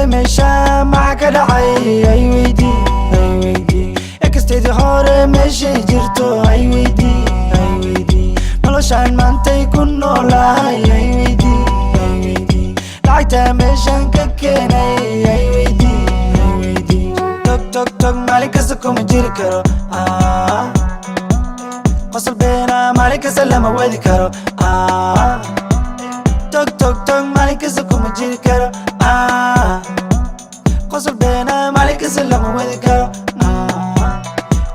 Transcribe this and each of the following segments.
shalay meesha maxaa ka dhacay ay weydii ekastaydi hore meeshay jirto ay weydii noloshaan maantay ku noolahay ay weydii lacagta meeshaan ka keenay ay weydii tog maalin kasta kuma jiri karo qosol beena maalin kasta lama wadi karo tog maalin kasta kuma jiri karo qosol beena maalin kasta lama wadi karo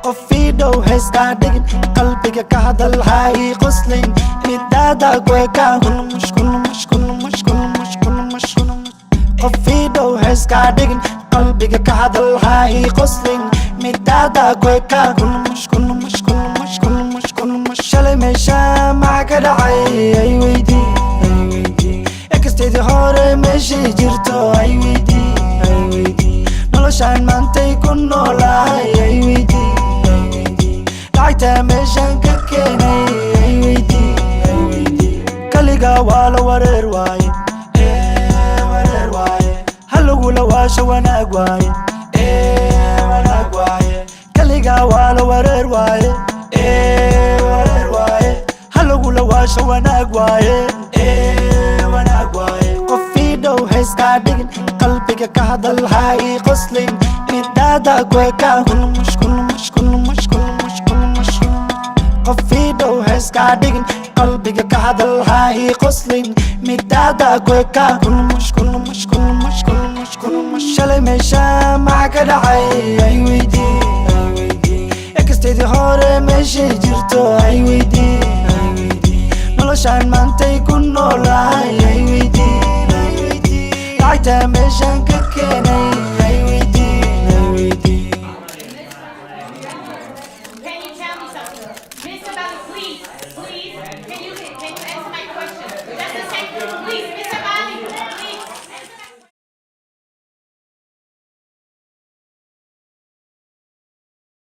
qofii dhow heeskaa dhigin qalbiga ka hadal ha ii qoslin midaada kueka qofii dhow heeskaa dhigin qalbiga ka hadal ha ii qoslin midaada kueka shalay meesha maxaa ka dhacay ay weydii ekastaydi hore meeshay jirto ay weydii noloshaan maantay ku noolahay ay weydii lacagta meeshaan ka keenay ay weydii kaliga waa la wareer waaye halagula waasha wanaag waaye kaliga waa la wareer waaye halagula waasha wanaag waaye qofii dhow heeskaa dhigin qalbiga ka hadal ha ii qoslin midaada kueka qofii dhow heeskaa dhigin qalbiga ka hadal ha ii qoslin midaada kueka shalay meesha maxaa ka dhacay ay weydii ekastaydi hore meeshay jirto ay weydii noloshaan maantay ku noolahay ay weydii lacagta meeshaan ka keenay